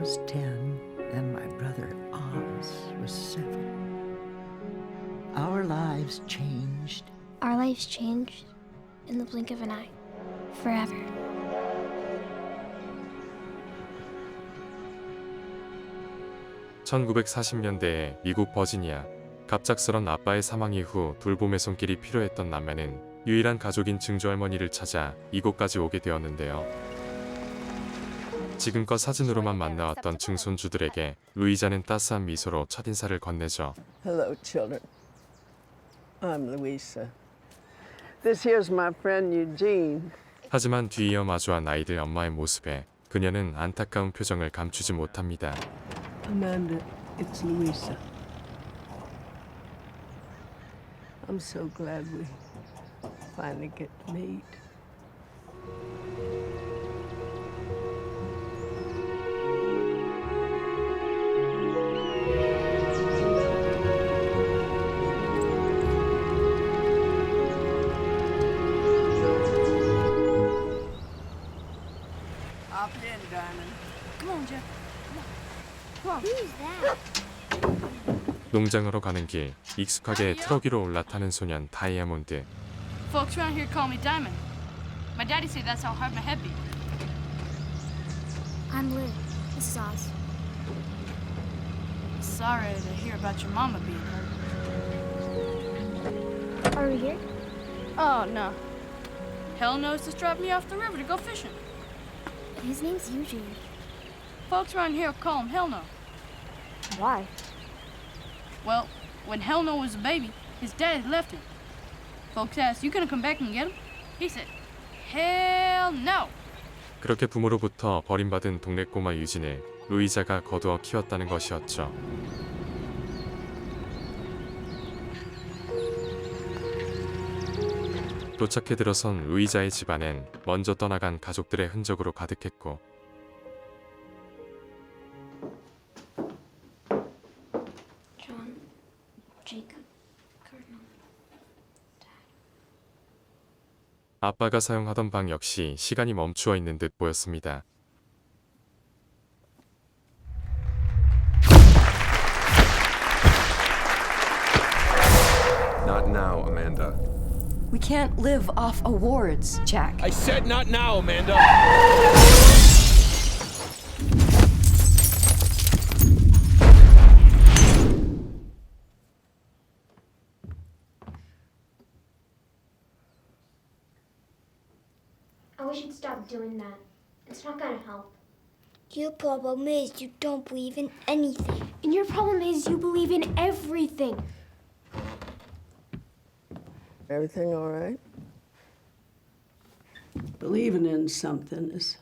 was 10 and my brother Oz was 7. Our lives changed. Our lives changed in the blink of an eye. Forever. (1940년대에) 미국 버지니아. 갑작스런 아빠의 사망 이후 돌봄의 손길이 필요했던 남매는 유일한 가족인 증조할머니를 찾아 이곳까지 오게 되었는데요. 지금껏 사진으로만 만나왔던 증손주들에게 루이자는 따스한 미소로 첫인사를 건네죠. Hello, children. I'm Louisa. This here's my friend Eugene. 하지만 뒤이어 마주한 아이들 엄마의 모습에 그녀는 안타까운 표정을 감추지 못합니다. Amanda, it's Louisa. I'm so glad we finally get to meet. Hop in, Diamond. Come on, Jeff. Come on. Who's that? 농장으로 가는 길, 익숙하게 트럭 위로 올라타는 소년 다이아몬드. Folks around here call me Diamond. My daddy said that's how hard my head beat. I'm Lou. This is Oz. Sorry to hear about your mama being hurt. Are we here? Oh, no. Hell knows just dropped me off the river to go fishing. His name's Eugene. Folks around here call him Hell No. Why? Well, when Hell No was a baby, his daddy left him. Folks asked, "You gonna come back and get him?" He said, "Hell no." 그렇게 부모로부터 버림받은 동네 꼬마 유진을 루이자가 거두어 키웠다는 것이었죠. 도착해 들어선 루이자의 집안엔 먼저 떠나간 가족들의 흔적으로 가득했고, John, Jacob, Cardinal. 아빠가 사용하던 방 역시 시간이 멈추어 있는 듯 보였습니다. Not now, Amanda. We can't live off awards, Jack. I said not now, Amanda! I wish you'd stop doing that. It's not gonna help. Your problem is you don't believe in anything. And your problem is you believe in everything. Everything all right? Believing in something is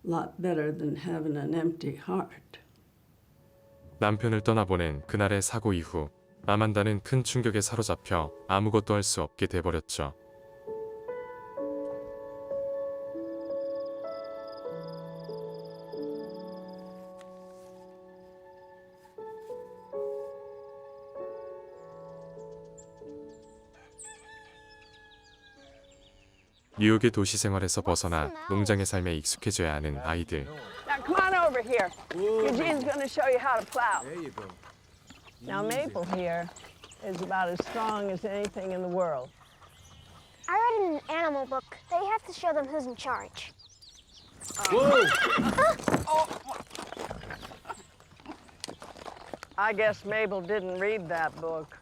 a lot better than having an empty heart. 남편을 떠나보낸 그날의 사고 이후 아만다는 큰 충격에 사로잡혀 아무것도 할 수 없게 돼버렸죠. 뉴욕의 도시 생활에서 벗어나 농장의 삶에 익숙해져야 하는 아이들. Now come on over here. Eugene's going to show you how to plow. There you go. Now Maple here is about as strong as anything in the world. I read in an animal book that you have to show them who's in charge. Whoa! I guess Mabel didn't read that book.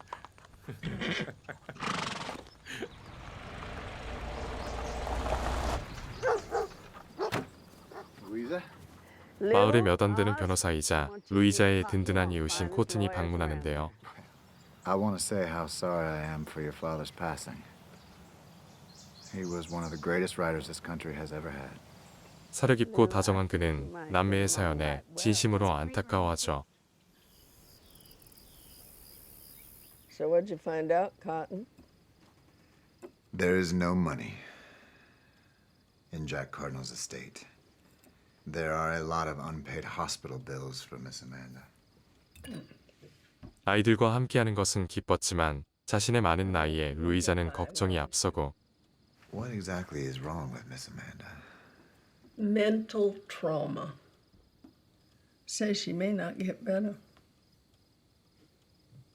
Louisa? 마을의 몇 안 되는 변호사이자 루이자의 든든한 이웃인 코튼이 방문하는데요. I want to say how sorry I am for your father's passing. He was one of the greatest writers this country has ever had. 사려 깊고 다정한 그는 남매의 사연에 진심으로 안타까워하죠. So what'd you find out, Cotton? There is no money in Jack Cardinal's estate. There are a lot of unpaid hospital bills for Miss Amanda. 아이들과 함께하는 것은 기뻤지만 자신의 많은 나이에 루이자는 걱정이 앞서고 What exactly is wrong with Miss Amanda? Mental trauma. say she may not get better.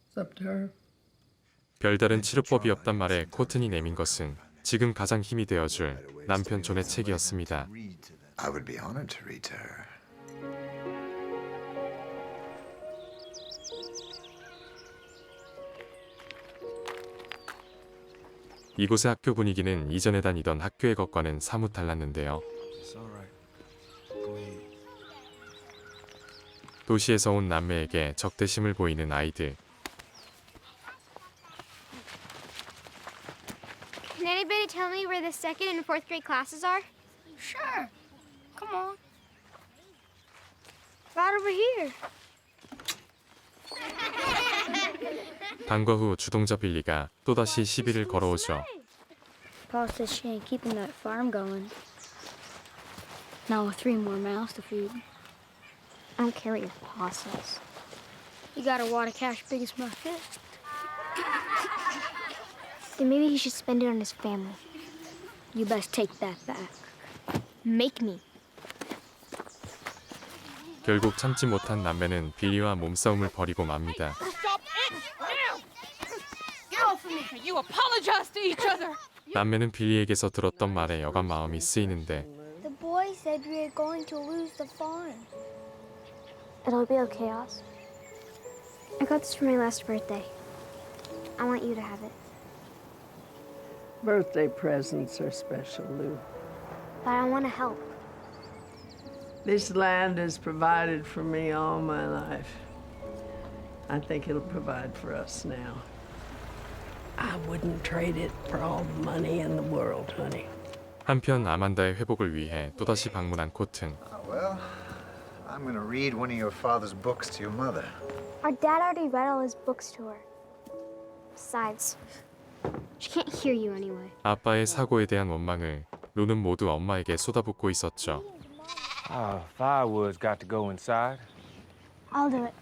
It's up to her. 별다른 치료법이 없단 말에 코튼이 내민 것은 지금 가장 힘이 되어줄 남편 존의 책이었습니다. I would be honored to read to her. 이곳의 학교 분위기는 이전에 다니던 학교의 것과는 사뭇 달랐는데요. 도시에서 온 남매에게 적대심을 보이는 아이들. Can anybody tell me where the second and fourth grade classes are? Sure. Come on. Right over here. 방과 후 주동자 빌리가 또다시 시비를 걸어오죠. Pa says she ain't keeping that farm going. Now with 3 more mouths to feed. I don't care what your pa says. You got a wad of cash big as my fist. Then maybe he should spend it on his family. You best take that back. Make me. 결국 참지 못한 남매는 빌리와 몸싸움을 벌이고 맙니다. You apologize to each other. 남매는 빌리에게서 들었던 말에 여간 마음이 쓰이는데 The boy said we are going to lose the farm. It'll be okay, Oz. I got this for my last birthday. I want you to have it. Birthday presents are special, Lou. But I want to help. This land has provided for me all my life. I think it'll provide for us now. I wouldn't trade it for all the money in the world, honey. 한편 아만다의 회복을 위해 또다시 방문한 코튼. Well, I'm gonna read one of your father's books to your mother. Our dad already read all his books to her. Besides, she can't hear you anyway. 아빠의 사고에 대한 원망을 루는 모두 엄마에게 쏟아붓고 있었죠. Firewood's got to go inside. I'll do it.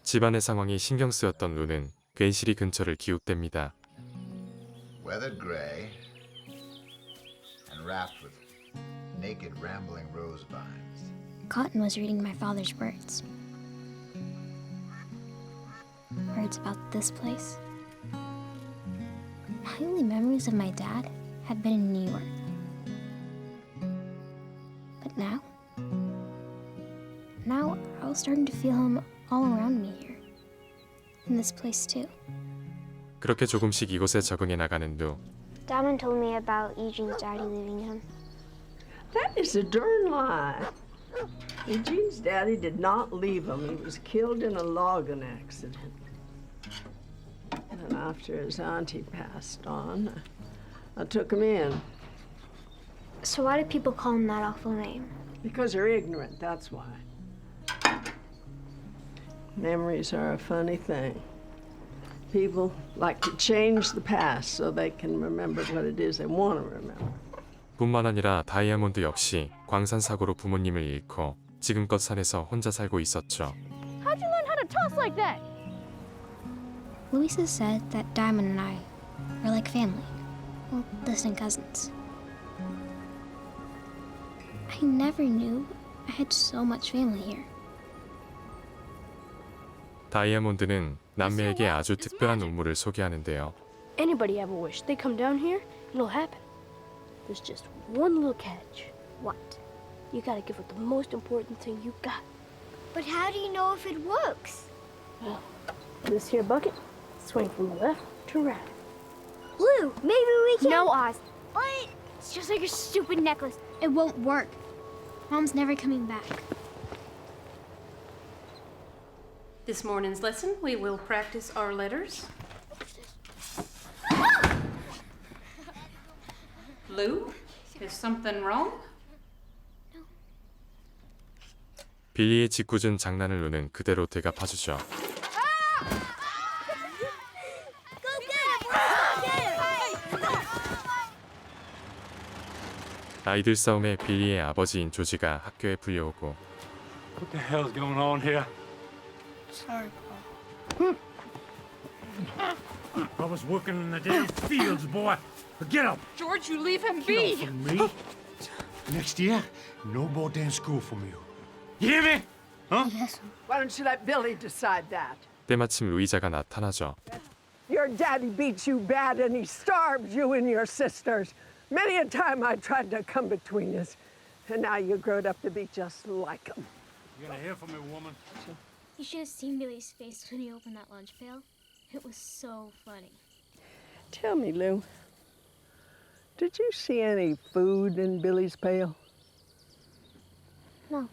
집안의 상황이 신경 쓰였던 루는 괜시리 근처를 기웃댑니다. Weathered gray and wrapped with naked rambling rose vines. Cotton was reading my father's words. Words about this place. My only memories of my dad had been in New York. But now I was starting to feel him all around me here. In this place too. 그렇게 조금씩 이곳에 적응해 나가는 루. Diamond told me about Eugene's daddy leaving him. That is a darn lie. Eugene's daddy did not leave him. He was killed in a logging accident. And after his auntie passed on, I took him in. So why do people call him that awful name? Because they're ignorant, that's why. Memories are a funny thing. People like to change the past so they can remember what it is they want to remember. 뿐만 아니라 다이아몬드 역시 광산 사고로 부모님을 잃고 지금껏 산에서 혼자 살고 있었죠. How'd you learn how to toss like that? Louisa said that Diamond and I are like family. Well, distant cousins. I never knew I had so much family here. 다이아몬드는 남매에게 아주 특별한 운물을 소개하는데요. Anybody ever wish they come down here, it'll happen. There's just one little catch. What? You gotta give her the most important thing you got. But how do you know if it works? Well, this here bucket, swing from left to right. Blue, maybe we can. No, Oz. But it's just like your stupid necklace. It won't work. Mom's never coming back. This morning's lesson, we will practice our letters. Lou, is something wrong? 빌리의 짓궂은 장난을 루는 그대로 되갚아주죠. 아이들 싸움에 빌리의 아버지인 조지가 학교에 불려오고 What the hell's going on here? Sorry, Pa. I was working in the damn fields, boy. Get up. George, you leave him Get be. up from me. Next year, no more damn school from you. You hear me? Huh? Yes. Why don't you let Billy decide that? 때마침 루이자가 나타나죠. Your daddy beats you bad and he starves you and your sisters. Many a time I tried to come between us. And now you growed up to be just like him. You gonna hear from me, woman? You should have seen Billy's face when he opened that lunch pail. It was so funny. Tell me, Lou, did you see any food in Billy's pail? No.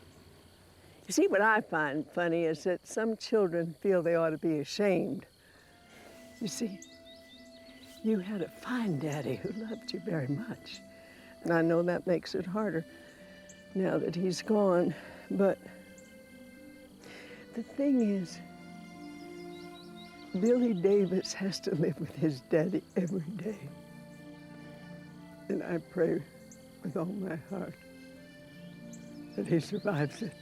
You see, what I find funny is that some children feel they ought to be ashamed. You see, you had a fine daddy who loved you very much. And I know that makes it harder now that he's gone. But the thing is, Billy Davis has to live with his daddy every day. And I pray with all my heart that he survives it.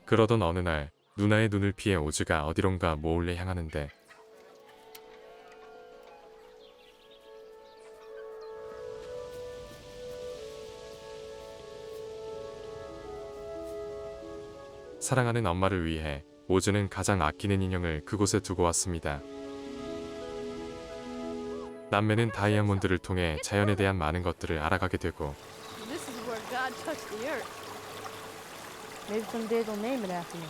그러던 어느 날 누나의 눈을 피해 오즈가 어디론가 몰래 향하는데 사랑하는 엄마를 위해 오즈는 가장 아끼는 인형을 그곳에 두고 왔습니다. 남매는 다이아몬드를 통해 자연에 대한 많은 것들을 알아가게 되고 This is where God touched the earth. Maybe someday they'll name it after me.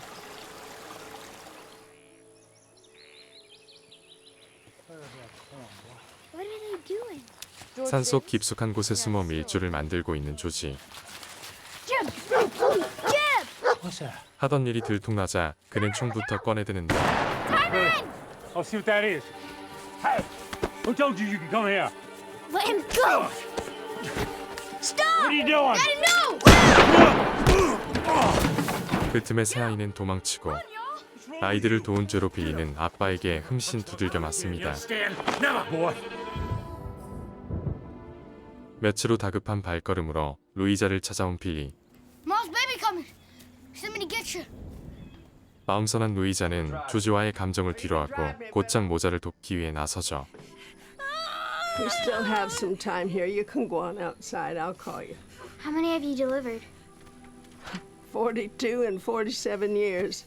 What are they doing? 산속 깊숙한 곳에 숨어 밀주를 만들고 있는 조지. What's that? 하던 일이 들통나자 그는 총부터 꺼내드는데 I'll see what that is. Hey, who told you you can come here? Let him go! What are you doing? 그 틈에 새아이는 도망치고 아이들을 도운 죄로 빌리는 아빠에게 흠씬 두들겨 맞습니다. Stand. Never, boy. 며칠 후 다급한 발걸음으로 루이자를 찾아온 빌리. Mom's baby coming. Send me to get you. 마음 선한 루이자는 조지와의 감정을 뒤로하고 곧장 모자를 돕기 위해 나서죠. We still have some time here. You can go on outside. I'll call you. How many have you delivered? 42 and 47 years.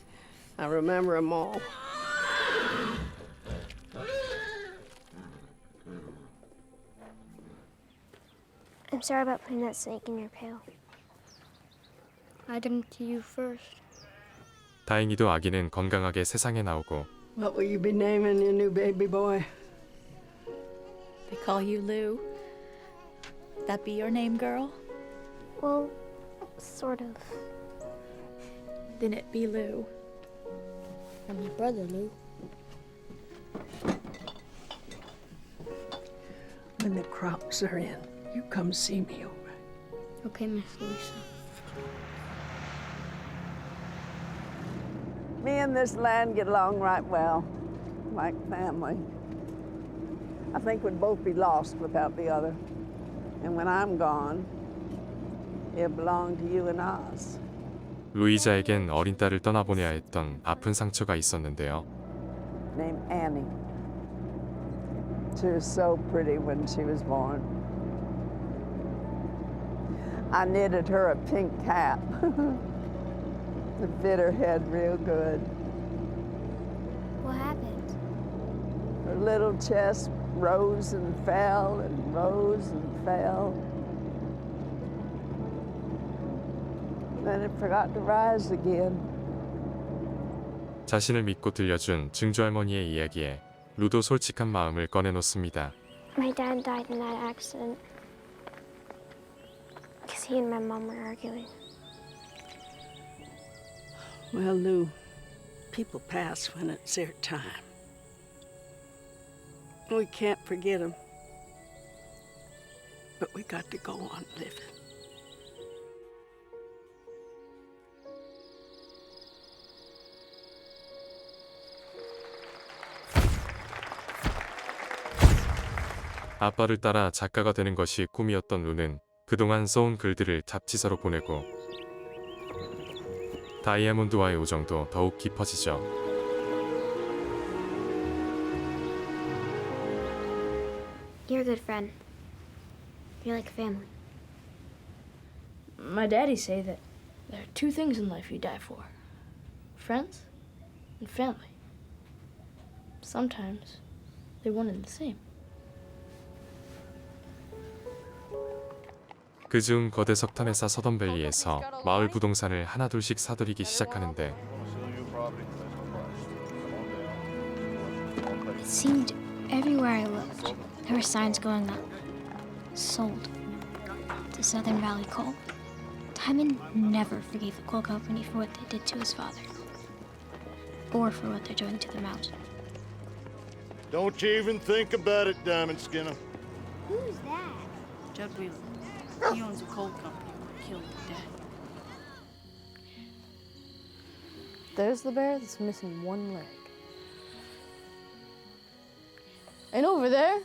I remember them all. I'm sorry about putting that snake in your pail. I did it to you first. 다행히도 아기는 건강하게 세상에 나오고 What will you be naming your new baby boy? They call you Lou. That be your name, girl? Well, sort of. Then it be Lou. I'm your brother, Lou. When the crops are in, you come see me over. Okay, Miss Lisa. Me and this land get along right well, like family. I think we'd both be lost without the other. And when I'm gone, it'll belong to you and us. 루이자에겐 어린 딸을 떠나보내야 했던 아픈 상처가 있었는데요. Named Annie. She was so pretty when she was born. I knitted her a pink cap. It fit her head real good. What happened? Her little chest rose and fell and rose and fell. Then it forgot to rise again. 자신을 믿고 들려준 증조할머니의 이야기에 루도 솔직한 마음을 꺼내놓습니다. My dad died in that accident. Because he and my mom were arguing. Well, Lou, people pass when it's their time. We can't forget them. But we got to go on living. 아빠를 따라 작가가 되는 것이 꿈이었던 루는 그동안 써온 글들을 잡지사로 보내고 다이아몬드와의 우정도 더욱 깊어지죠. You're a good friend. You're like family. My daddy say that There are two things in life you die for: friends and family. Sometimes they're one and the same. 그중 거대 석탄회사 서던밸리에서 마을 부동산을 하나둘씩 사들이기 시작하는데 It seemed everywhere I looked, there were signs going up. Sold to Southern Valley Coal. Diamond never forgave the coal company for what they did to his father. Or for what they're doing to the mountain. Don't you even think about it, Diamond Skinner. Who's that? Judd Wheeler. He owns a coal company where he killed his dad. There's the bear that's missing one leg. And over there,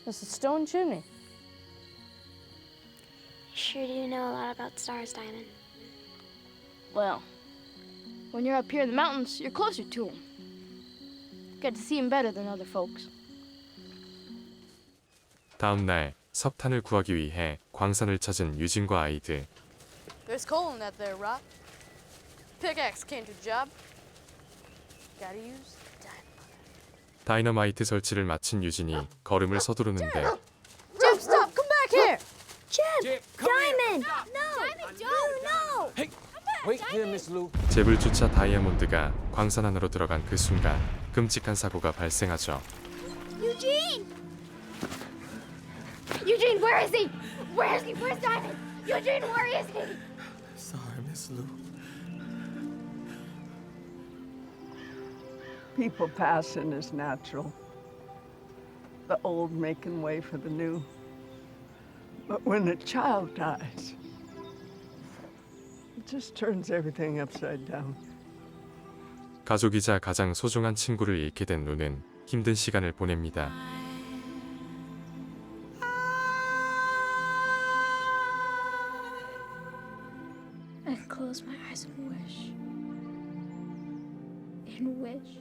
there's a stone chimney. You sure do know a lot about stars, Diamond. Well, when you're up here in the mountains, you're closer to them. Get to see them better than other folks. 다음 날 석탄을 구하기 위해 광산을 찾은 유진과 아이들. There's coal in that there rock. Pickaxe came to the job. Gotta use dynamite. 다이너마이트 설치를 마친 유진이 걸음을 서두르는데 Jeb, stop! Come back here! Jeb! Diamond! No! Diamond, no! Hey, wait here, Miss Lou. 잽을 쫓아 다이아몬드가 광산 안으로 들어간 그 순간 끔찍한 사고가 발생하죠. Eugene! Eugene, where is he? Where is he? Where's Diamond? Eugene, where is he? Sorry, Miss Lou. People passing is natural. The old making way for the new. But when a child dies, it just turns everything upside down. 가족이자 가장 소중한 친구를 잃게 된 루는 힘든 시간을 보냅니다. I close my eyes and wish. And wish.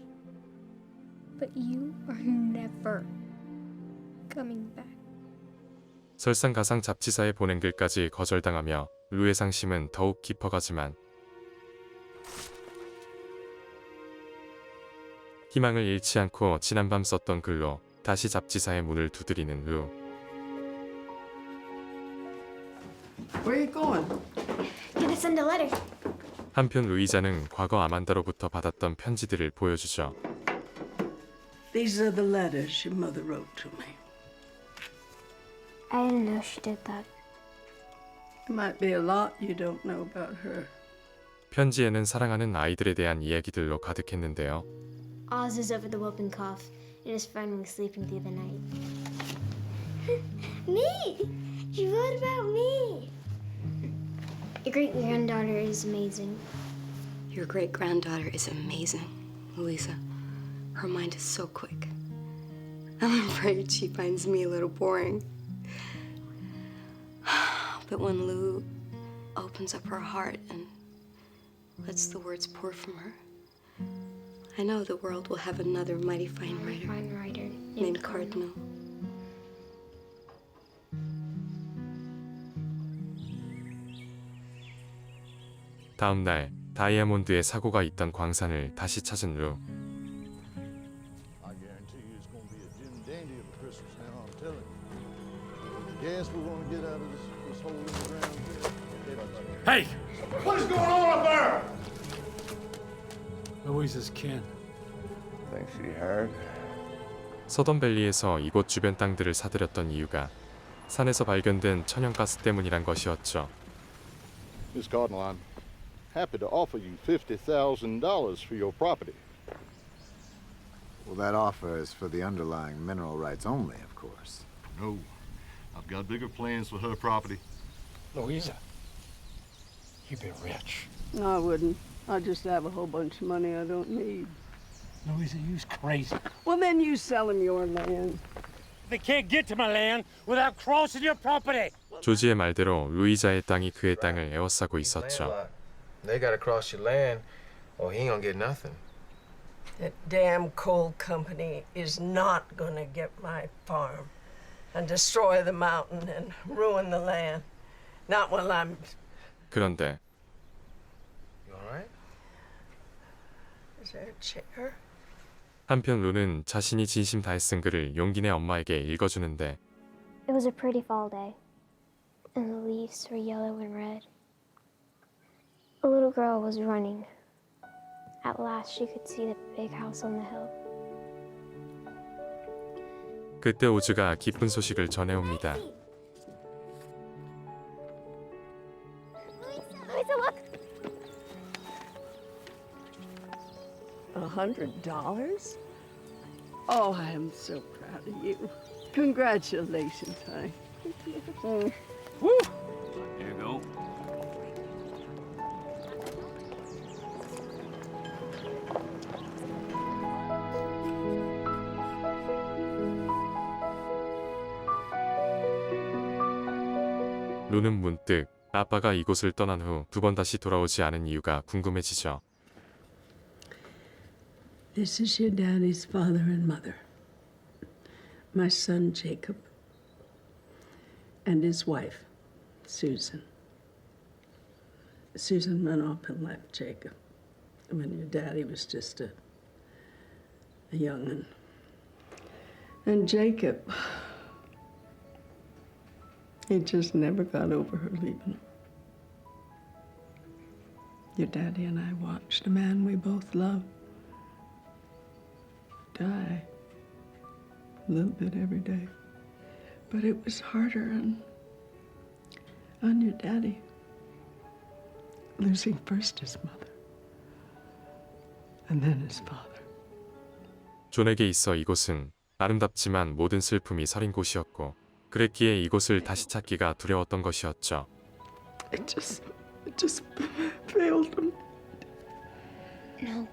But you are never coming back. 설상가상 잡지사에 보낸 글까지 거절당하며 루의 상심은 더욱 깊어가지만 희망을 잃지 않고 지난밤 썼던 글로 다시 잡지사의 문을 두드리는 루. Where are you going? Gonna send a letter. 한편 루이자는 과거 아만다로부터 받았던 편지들을 보여주죠. These are the letters your mother wrote to me. I didn't know she did that. There might be a lot you don't know about her. 편지에는 사랑하는 아이들에 대한 이야기들로 가득했는데요. Oz is over the whooping cough and is finally sleeping through the night. Me! You wrote about me! Your great-granddaughter is amazing. Your great-granddaughter is amazing, Louisa. Her mind is so quick. I'm afraid she finds me a little boring. But when Lou opens up her heart and lets the words pour from her, I know the world will have another mighty fine writer named Cardinal. 다음 날 다이아몬드의 사고가 있던 광산을 다시 찾은 루. I guarantee you it's going to be a Jim Dandy of a Christmas now, I'm telling you. With the gas we're going to get out of this hole in the ground here. Hey! What is going on up there? Louisa's kin. Think she heard? 서던밸리에서 이곳 주변 땅들을 사들였던 이유가 산에서 발견된 천연가스 때문이란 것이었죠. Miss Cardinal, I'm happy to offer you $50,000 for your property. Well, that offer is for the underlying mineral rights only, of course. No, I've got bigger plans for her property. Louisa, you'd be rich. No, I wouldn't. I'd just have a whole bunch of money I don't need. Louisa, you's crazy. Well, then you sell him your land. They can't get to my land without crossing your property. 조지의 말대로 루이자의 땅이 그의 땅을 에워싸고 있었죠. They gotta cross your land, or he ain't gonna get nothing. That damn coal company is not gonna get my farm and destroy the mountain and ruin the land. Not while I'm... 그런데 Is there a chair? 한편 루는 자신이 진심 다해 쓴 글을 용기내 엄마에게 읽어주는데 It was a pretty fall day, and the leaves were yellow and red. A little girl was running. At last, she could see the big house on the hill. 그때 오즈가 기쁜 소식을 전해옵니다. Louisa, look! $100? Oh, I am so proud of you. Congratulations, honey. Woo! Here you go. 루는 문득 아빠가 이곳을 떠난 후 두 번 다시 돌아오지 않은 이유가 궁금해지죠. This is your daddy's father and mother. My son, Jacob. And his wife, Susan. Susan went off and left Jacob when your daddy was just a young'un. And Jacob, he just never got over her leaving. Your daddy and I watched a man we both loved die a little bit every day. But it was harder on your daddy, losing first his mother and then his father. 존에게 있어 이곳은 아름답지만 모든 슬픔이 서린 곳이었고 그랬기에 이곳을 다시 찾기가 두려웠던 것이었죠. It just failed him. No.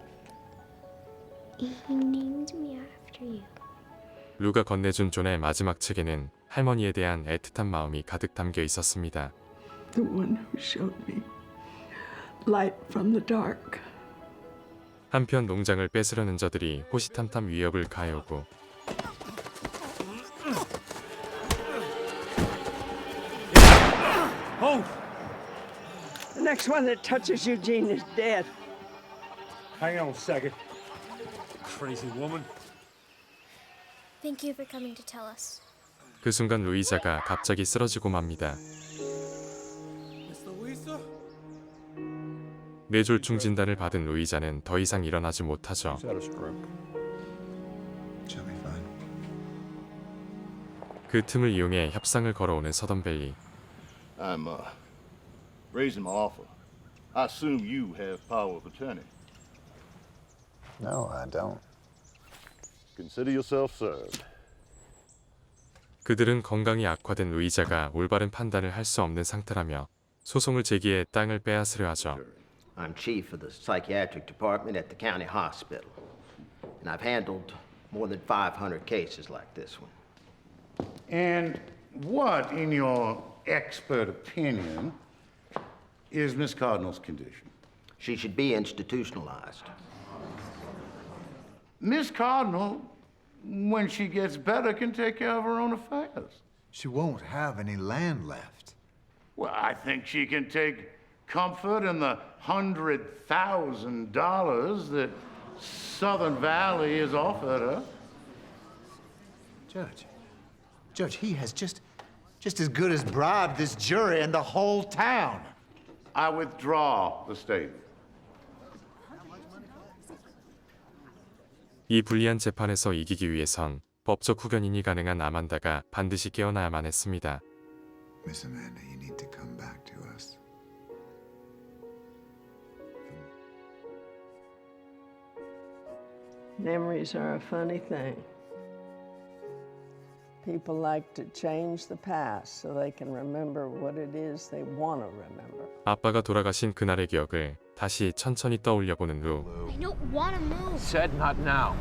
He named me after you. 루가 건네준 존의 마지막 책에는 할머니에 대한 애틋한 마음이 가득 담겨 있었습니다. The one who showed me light from the dark. 한편 농장을 뺏으려는 자들이 호시탐탐 위협을 가해오고 The next one that touches Eugene is dead. Hang on a second. Crazy woman. Thank you for coming to tell us. 그 순간 루이자가 갑자기 쓰러지고 맙니다. 뇌졸중 진단을 받은 루이자는 더 이상 일어나지 못하죠. 그 틈을 이용해 협상을 걸어오는 서던벨리. I'm raising my offer. I assume you have power of attorney. No, I don't. Consider yourself served. 그들은 건강이 악화된 루이자가 올바른 판단을 할 수 없는 상태라며 소송을 제기해 땅을 빼앗으려 하죠. I'm chief of the psychiatric department at the county hospital, and I've handled more than 500 cases like this one. And what, in your expert opinion, is Miss Cardinal's condition? She should be institutionalized. Miss Cardinal, when she gets better, can take care of her own affairs. She won't have any land left. Well, I think she can take comfort in the $100,000 that Southern Valley has offered her. Judge, he has just as good as bribed this jury and the whole town. I withdraw the statement. 이 불리한 재판에서 이기기 위해선 법적 후견인이 가능한 아만다가 반드시 깨어나야만 했습니다. Miss Amanda, you need to come back to us. Memories are a funny thing. People like to change the past so they can remember what it is they want to remember. 아빠가 돌아가신 그날의 기억을 다시 천천히 떠올려 보는 루. I don't want to move. Said not now.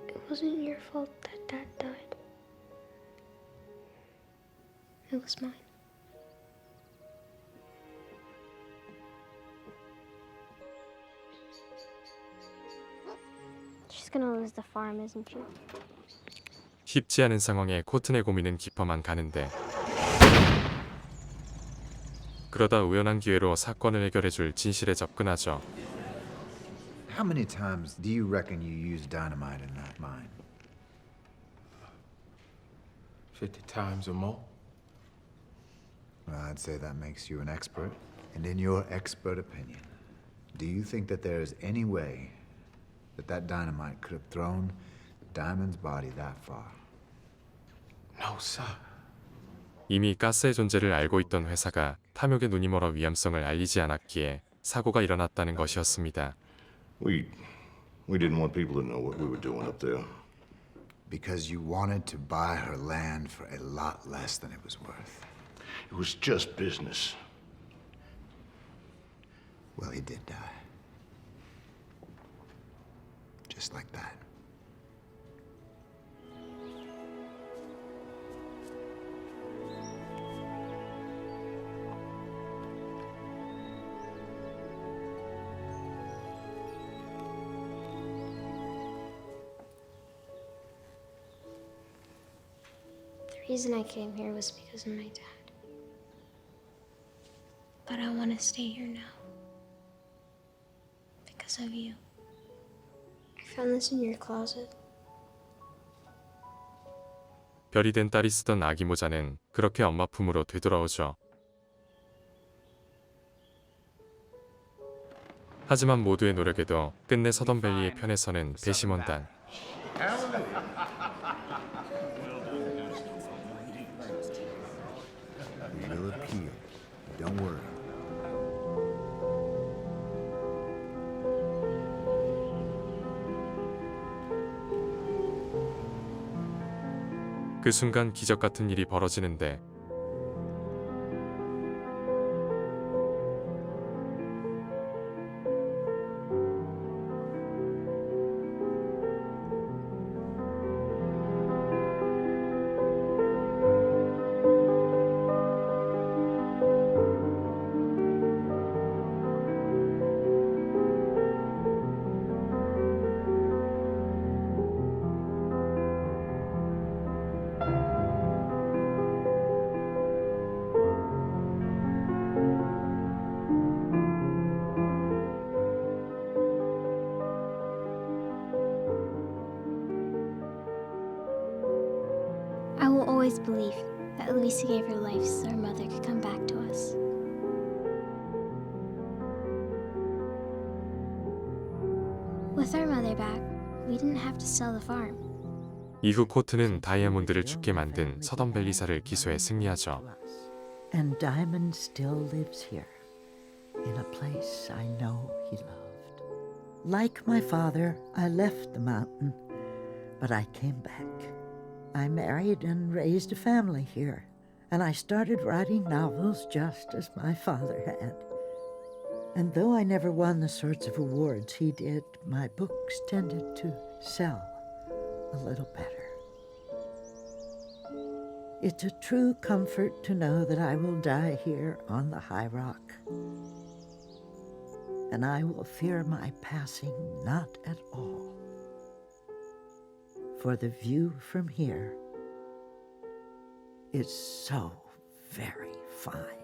It wasn't your fault that Dad died. It was mine. as the farm, isn't you? 쉽지 않은 상황에 코튼의 고민은 깊어만 가는데 그러다 우연한 기회로 사건을 해결해줄 진실에 접근하죠. How many times do you reckon you used dynamite in that mine? 50 times or more. Well, I'd say that makes you an expert. And in your expert opinion, do you think that there is any way that dynamite could have thrown Diamond's body that far? No, sir. 이미 가스의 존재를 알고 있던 회사가 탐욕에 눈이 멀어 위험성을 알리지 않았기에 사고가 일어났다는 것이었습니다. We didn't want people to know what we were doing up there. Because you wanted to buy her land for a lot less than it was worth. It was just business. Well, he did die. Just like that. The reason I came here was because of my dad. But I want to stay here now. Because of you. I found this in your closet. 별이 된 딸이 쓰던 아기 모자는 그렇게 엄마 품으로 되돌아오죠. 하지만 모두의 노력에도 끝내 서던밸리의 편에 서는 배심원단. We'll appeal. Don't worry. 그 순간 기적 같은 일이 벌어지는데 I will always believe that Luisa gave her life so her mother could come back to us. With our mother back, we didn't have to sell the farm. 이후 코튼은 다이아몬드를 죽게 만든 서던밸리사를 기소해 승리하죠. And Diamond still lives here, in a place I know he loved. Like my father, I left the mountain, but I came back. I married and raised a family here, and I started writing novels just as my father had. And though I never won the sorts of awards he did, my books tended to sell a little better. It's a true comfort to know that I will die here on the high rock. And I will fear my passing not at all. For the view from here is so very fine.